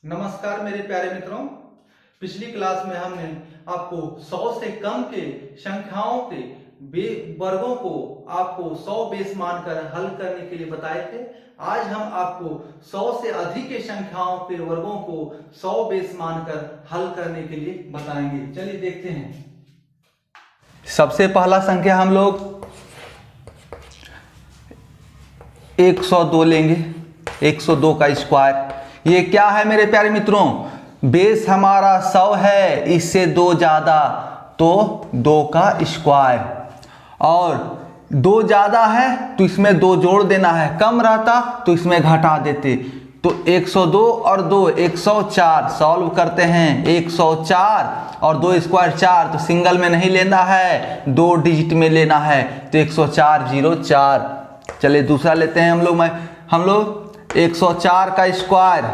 नमस्कार मेरे प्यारे मित्रों। पिछली क्लास में हमने आपको 100 से कम के संख्याओं के वर्गों को आपको 100 बेस मानकर हल करने के लिए बताए थे। आज हम आपको 100 से अधिक के संख्याओं के वर्गों को 100 बेस मानकर हल करने के लिए बताएंगे। चलिए देखते हैं। सबसे पहला संख्या हम लोग 102 लेंगे। 102 का स्क्वायर ये क्या है मेरे प्यारे मित्रों? बेस हमारा 100 है, इससे 2 ज्यादा तो 2 का स्क्वायर, और 2 ज्यादा है तो इसमें 2 जोड़ देना है, कम रहता तो इसमें घटा देते। तो 102 और 2 104 सॉल्व करते हैं। 104 और 2 स्क्वायर 4, तो सिंगल में नहीं लेना है, 2 डिजिट में लेना है, तो 10404। चलिए दूसरा लेते हैं हम लोग 104 का स्क्वायर।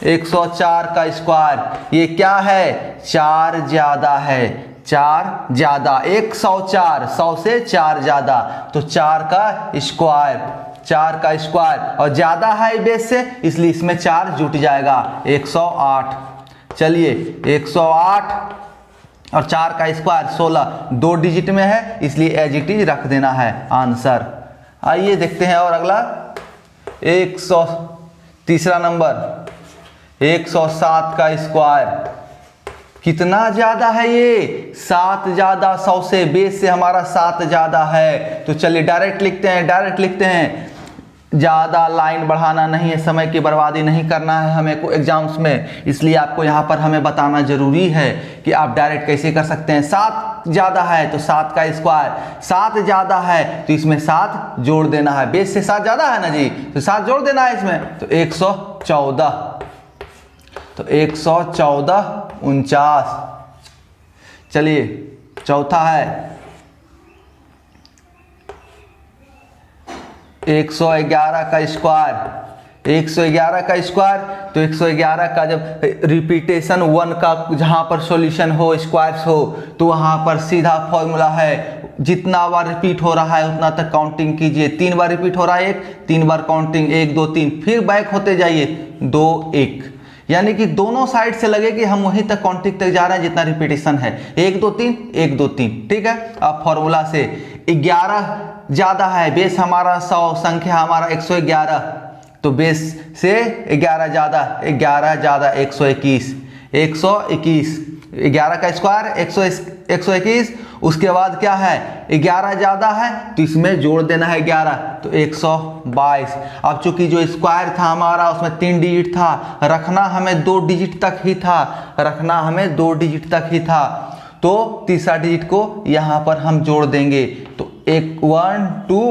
104 का स्क्वायर ये क्या है? 4 ज्यादा है, 4 ज्यादा, 104 100 से 4 ज्यादा तो 4 का स्क्वायर। 4 का स्क्वायर और ज्यादा है बेस से, इसलिए इसमें 4 जुट जाएगा, 108। चलिए 108 और 4 का स्क्वायर 16, 2 डिजिट में है, इसलिए एज इट इज रख देना है आंसर। आइए देखते हैं और अगला तीसरा नंबर 107 का स्क्वायर। कितना ज्यादा है ये? 7 ज्यादा, 100 से, बेस से हमारा 7 ज्यादा है। तो चलिए डायरेक्ट लिखते हैं। ज्यादा लाइन बढ़ाना नहीं है, समय की बर्बादी नहीं करना है हमें को एग्जाम्स में, इसलिए आपको यहाँ पर हमें बताना जरूरी है कि आप डायरेक्ट कैसे कर सकते हैं। 7 ज्यादा है तो 7 का स्क्वायर, 7 ज्यादा है तो इसमें 7 जोड़ देना है, बेस से 7 ज्यादा है ना जी, तो 7 जोड़ देना है इसमें, तो 114। तो 114 49। चलिए चौथा है 111 का स्क्वायर। 111 का स्क्वायर, तो 111 का जब रिपीटेशन 1 का जहां पर सॉल्यूशन हो, स्क्वायर्स हो, तो वहां पर सीधा फॉर्मूला है, जितना बार रिपीट हो रहा है उतना तक काउंटिंग कीजिए। 3 बार रिपीट हो रहा है 3 बार काउंटिंग, 1 2 3, फिर बैक होते जाइए 2 1, यानी कि दोनों साइड से लगे कि हम वहीं तक काउंटिंग तक जा रहे हैं जितना रिपीटेशन है, 1 2 3 1 2 3। ठीक है, अब फॉर्मूला से 11 ज्यादा है, बेस हमारा 100, संख्या हमारा 111, तो बेस से 11 ज्यादा, 11 ज्यादा 121। 121 11 का स्क्वायर 121। उसके बाद क्या है? 11 ज्यादा है तो इसमें जोड़ देना है 11, तो 122। अब चूंकि जो स्क्वायर था हमारा उसमें 3 डिजिट था, रखना हमें 2 डिजिट तक ही था, तो तीसरा डिजिट को यहां पर हम जोड़ देंगे, तो 1 2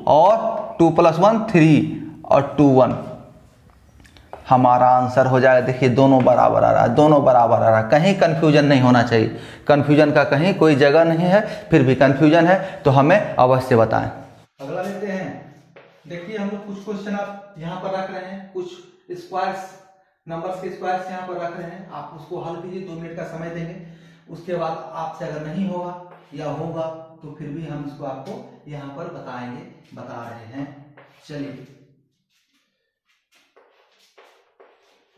और 2 + 1 3 और 2 1 हमारा आंसर हो जाएगा। देखिए दोनों बराबर आ रहा है, कहीं कंफ्यूजन नहीं होना चाहिए, कंफ्यूजन का कहीं कोई जगह नहीं है, फिर भी कंफ्यूजन है तो हमें अवश्य बताएं। अगला लेते हैं। देखिए हम लोग कुछ क्वेश्चन आप यहाँ पर रख रहे हैं, कुछ स्क्वायर्स, नंबर्स के स्क्वायर्स यहाँ पर रख रहे हैं, आप उसको हल कीजिए, 2 मिनट का समय देंगे। उसके बाद आपसे अगर नहीं होगा या होगा तो फिर भी हम इसको आपको यहाँ पर बता रहे हैं। चलिए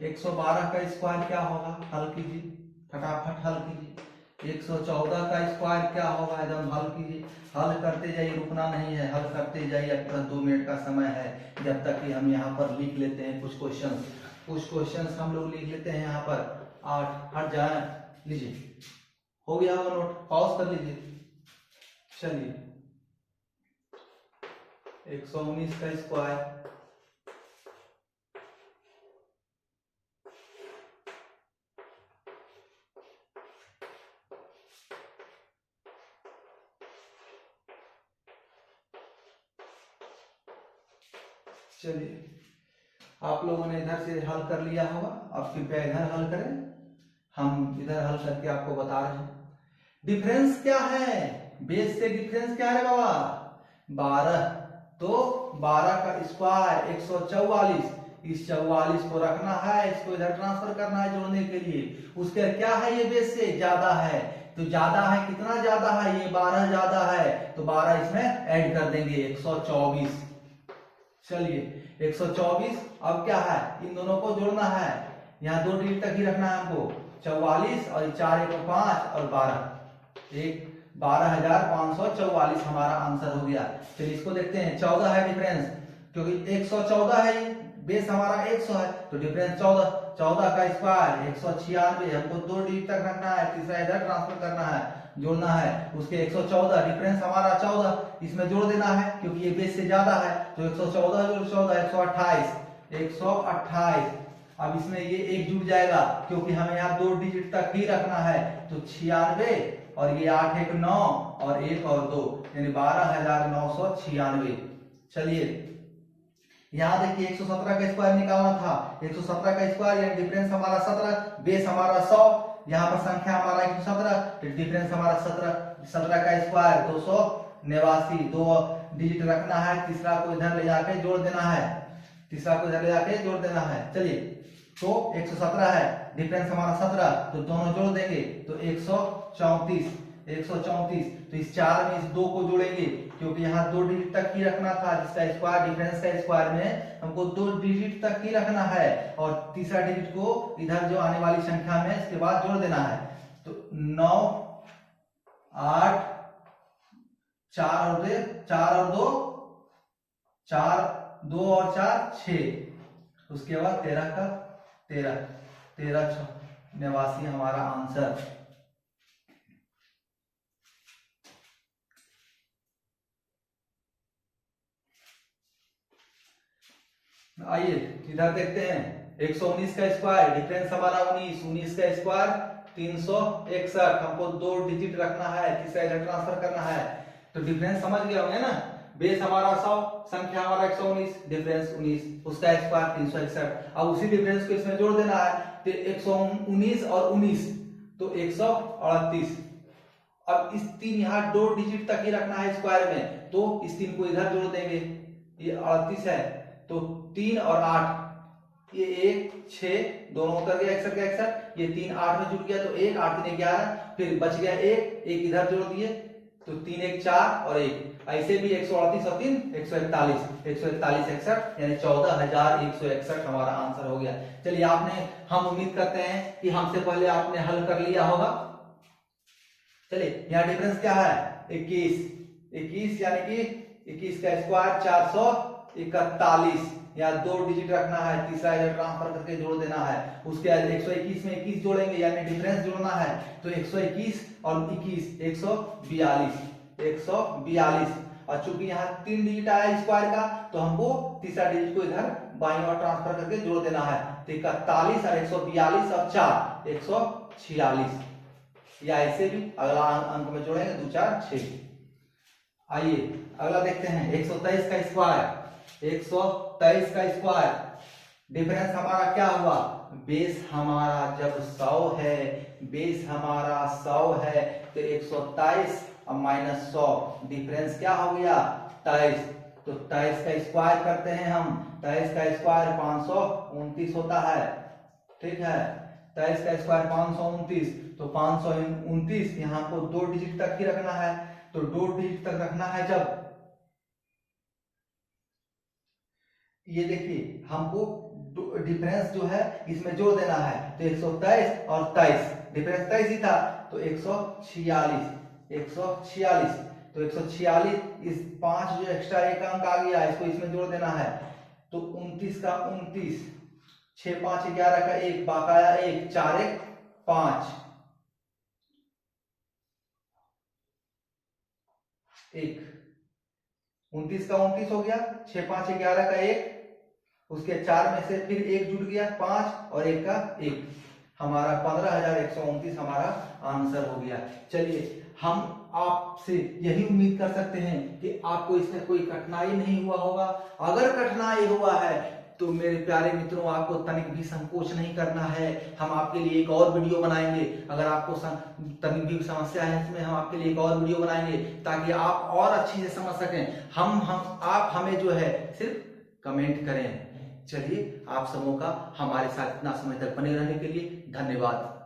112 का स्क्वायर क्या होगा? हल कीजिए, फटाफट हल कीजिए। 114 का स्क्वायर क्या होगा? एकदम हल कीजिए, हल करते जाइए, रुकना नहीं है, हल करते जाइए। आपका 2 मिनट का समय है, जब तक कि हम यहाँ पर लिख लेते हैं कुछ क्वेश्चंस हम लोग लिख लेते हैं यहाँ पर। 8 हट जाए, लीजिए, हो गया होगा नोट, पॉज कर लीजिए। चलिए 119 का स्क्वायर, चलिए आप लोगों ने इधर से हल कर लिया होगा, अब कृपया इधर हल करें, हम इधर हल करके आपको बता रहे हैं। डिफरेंस क्या है? बेस से डिफरेंस क्या है बाबा? 12, तो 12 का स्क्वायर 144। इस 44 को रखना है, इसको इधर ट्रांसफर करना है जोड़ने के लिए। उसके क्या है? ये बेस से ज्यादा है, तो ज्यादा है, कितना ज्यादा है? ये 12 ज्यादा है, तो 12 इसमें ऐड कर देंगे, 124। चलिए 124, अब क्या है? इन दोनों को जोड़ना है, यहाँ 2 डिजिट तक ही रखना है हमको। 44 और 4 1 5 और 12, 12,544 हमारा आंसर हो गया। चलिए इसको देखते हैं। 14 है डिफरेंस, क्योंकि 114 है, ये बेस हमारा 100 है, तो डिफरेंस 14। 14 का स्क्वायर 196, हमको 2 डिजिट तक रखना है, तीसरा इधर ट्रांसफर करना है, जोड़ना है। उसके 114 डिफरेंस हमारा 14, इसमें जोड़ देना है क्योंकि ये बेस से ज्यादा है, तो 114 जोड़ 14 128, 128। अब इसमें ये एक जुड़ जाएगा क्योंकि हमें यहाँ 2 डिजिट तक ही रखना है, तो 96 और ये 8 1 9 और 1 और 2 यानी 12,996। चलिए यहाँ देखिए 117 का स्क्वायर निकालना था। 117 का स्क्वायर यानी डिफरेंस हमारा 17, बेस हमारा 100, यहाँ पर संख्या हमारा 117, तो डिफरेंस हमारा 17। 17 का स्क्वायर 289, 2 डिजिट रखना है, तीसरा को इधर ले जाके जोड़ देना है, तीसरा को इधर ले जाके जोड़ देना है। चलिए तो 117 है, डिफरेंस हमारा 17, तो दोनों जोड़ देंगे तो 134, 134। तो इस 4 में इस 2 को जोड़ेंगे क्योंकि यहाँ 2 डिजिट तक ही रखना था, जिसका स्क्वायर डिफरेंस का स्क्वायर में हमको 2 डिजिट तक ही रखना है, और तीसरा डिजिट को इधर जो आने वाली संख्या में इसके बाद जोड़ देना है। तो 9 8 4 और 2 4 2 और 4 6, उसके बाद 13 का 13 89 हमारा आंसर। आइए इधर देखते हैं। 119 का स्क्वायर डिफरेंस हमारा 19, 19 का स्क्वायर 361, हमको 2 डिजिट रखना है, तीसरा इधर ट्रांसफर करना है, तो डिफरेंस समझ गए होंगे ना। बेस हमारा 100, संख्या हमारा 119, डिफरेंस 19, उसका स्क्वायर 361। अब उसी डिफरेंस को इसमें जोड़ देना है, तो 119 और 19 तो 138। अब इस 3 यहाँ 2 डिजिट तक ही रखना है स्क्वायर में, तो इस 3 को इधर जोड़ देंगे, ये 38 है, तो 3 और 8 ये 1 6 दोनों उतर गया 61 का 61, ये 3 8 में जुड़ गया, तो 1 8 3 11, फिर बच गया 1 इधर जोड़ दिए, तो 3 1 4 और 1, ऐसे भी 138 और 3 141, 141 61 यानी 14,161 हमारा आंसर हो गया। चलिए हम उम्मीद करते हैं कि हमसे पहले आपने हल कर लिया होगा। चलिए यहाँ डिफरेंस क्या है 21 यानी कि 21 का स्क्वायर 441, या 2 डिजिट रखना है, तीसरा इधर ट्रांसफर करके जोड़ देना है। उसके बाद 121 में 21 जोड़ेंगे यानी डिफरेंस जोड़ना है, तो 121 और 21 142, और चूंकि यहाँ 3 डिजिट आया स्क्वायर का, तो हमको तीसरा डिजिट को इधर बाईं ओर ट्रांसफर करके जोड़ देना है, तो 41 और 142 और 4 146, या ऐसे भी अगला अंक में जोड़ेंगे 2 4 6। आइए अगला देखते हैं। 123 का स्क्वायर, 123 का स्क्वायर डिफरेंस हमारा क्या हुआ, बेस हमारा जब 100 है, बेस हमारा 100 है, तो 127 और -100 डिफरेंस क्या हो गया 23, तो 23 का स्क्वायर करते हैं हम। 23 का स्क्वायर 529 होता है, ठीक है, 23 का स्क्वायर 529, तो 529 यहाँ को 2 डिजिट तक ही रखना है, तो 2 डिजिट तक रखना है। जब ये देखिए हमको डिफरेंस जो है इसमें जोड़ देना है, तो 123 और 23, डिफरेंस 23 ही था, तो 146, तो 146 इस 5 जो एक्स्ट्रा एक अंक आ गया इसको इसमें जोड़ देना है, तो 29 का 29, 6 5 11 का 1, बाकाया 1, 4 1 5 1, 29 का 29 हो गया, 6 5 11 का 1, उसके 4 में से फिर 1 जुड़ गया 5 और 1 का 1, हमारा 15,129 हमारा आंसर हो गया। चलिए हम आपसे यही उम्मीद कर सकते हैं कि आपको इसमें कोई कठिनाई नहीं हुआ होगा। अगर कठिनाई हुआ है तो मेरे प्यारे मित्रों आपको तनिक भी संकोच नहीं करना है, हम आपके लिए एक और वीडियो बनाएंगे। अगर आपको तनिक भी समस्या है इसमें, हम आपके लिए एक और वीडियो बनाएंगे ताकि आप और अच्छी से समझ सकें। आप हमें जो है सिर्फ कमेंट करें। चलिए आप सबों का हमारे साथ इतना समय तक बने रहने के लिए धन्यवाद।